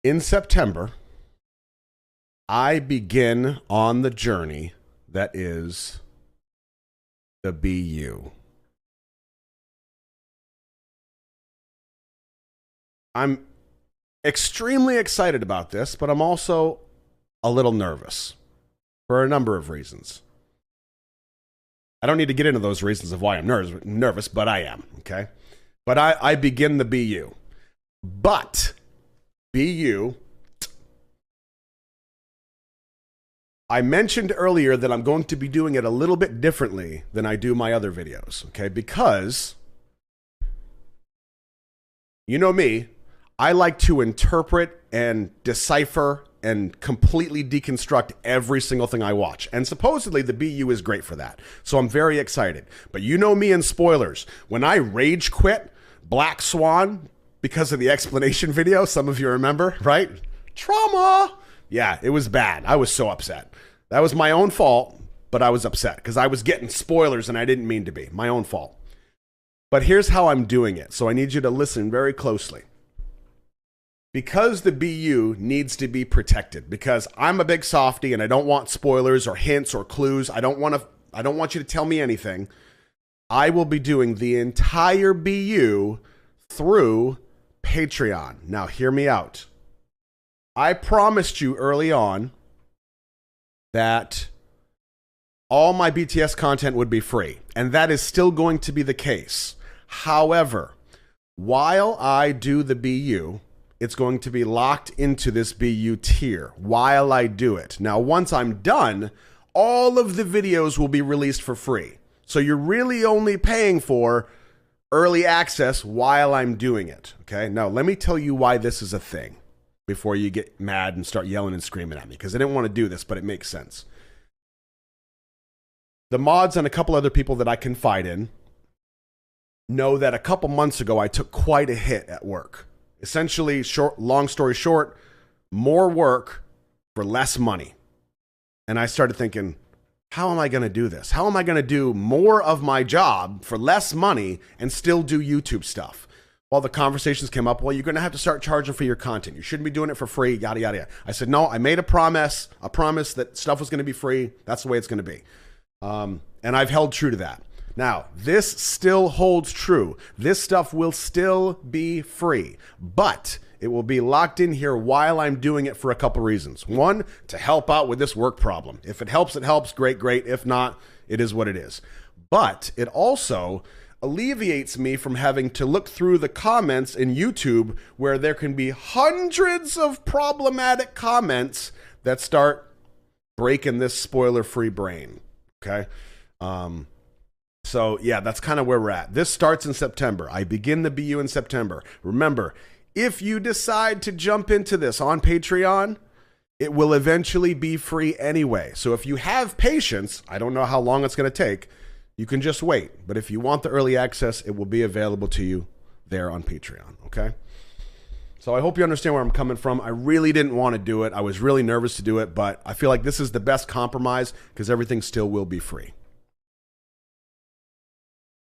In September, I begin on the journey that is the BU. I'm extremely excited about this, but I'm also a little nervous for a number of reasons. I don't need to get into those reasons of why I'm nervous, but I am, okay? But I begin the BU. But BU, I mentioned earlier that I'm going to be doing it a little bit differently than I do my other videos, okay? Because, you know me, I like to interpret and decipher and completely deconstruct every single thing I watch. And supposedly the BU is great for that. So I'm very excited. But you know me and spoilers. When I rage quit Black Swan because of the explanation video, some of you remember, right? Trauma. Yeah, it was bad. I was so upset. That was my own fault, but I was upset because I was getting spoilers and I didn't mean to be. My own fault. But here's how I'm doing it. So I need you to listen very closely. Because the BU needs to be protected, because I'm a big softy and I don't want spoilers or hints or clues. I don't want you to tell me anything. I will be doing the entire BU through Patreon. Now, hear me out. I promised you early on that all my BTS content would be free, and that is still going to be the case. However, while I do the BU, it's going to be locked into this BU tier while I do it. Now, once I'm done, all of the videos will be released for free. So you're really only paying for early access while I'm doing it, okay? Now, let me tell you why this is a thing before you get mad and start yelling and screaming at me, because I didn't want to do this, but it makes sense. The mods and a couple other people that I confide in know that a couple months ago I took quite a hit at work. Essentially, long story short, more work for less money. And I started thinking, how am I going to do this? How am I going to do more of my job for less money and still do YouTube stuff? Well, the conversations came up, well, you're going to have to start charging for your content. You shouldn't be doing it for free, yada, yada, yada. I said, no, I made a promise that stuff was going to be free. That's the way it's going to be. And I've held true to that. Now, this still holds true. This stuff will still be free, but it will be locked in here while I'm doing it for a couple reasons. One, to help out with this work problem. If it helps, it helps. Great, great. If not, it is what it is. But it also alleviates me from having to look through the comments in YouTube where there can be hundreds of problematic comments that start breaking this spoiler-free brain, okay? So yeah, that's kind of where we're at. This starts in September. I begin the BU in September. Remember, if you decide to jump into this on Patreon, it will eventually be free anyway. So if you have patience, I don't know how long it's going to take, you can just wait. But if you want the early access, it will be available to you there on Patreon, okay? So I hope you understand where I'm coming from. I really didn't want to do it. I was really nervous to do it, but I feel like this is the best compromise because everything still will be free.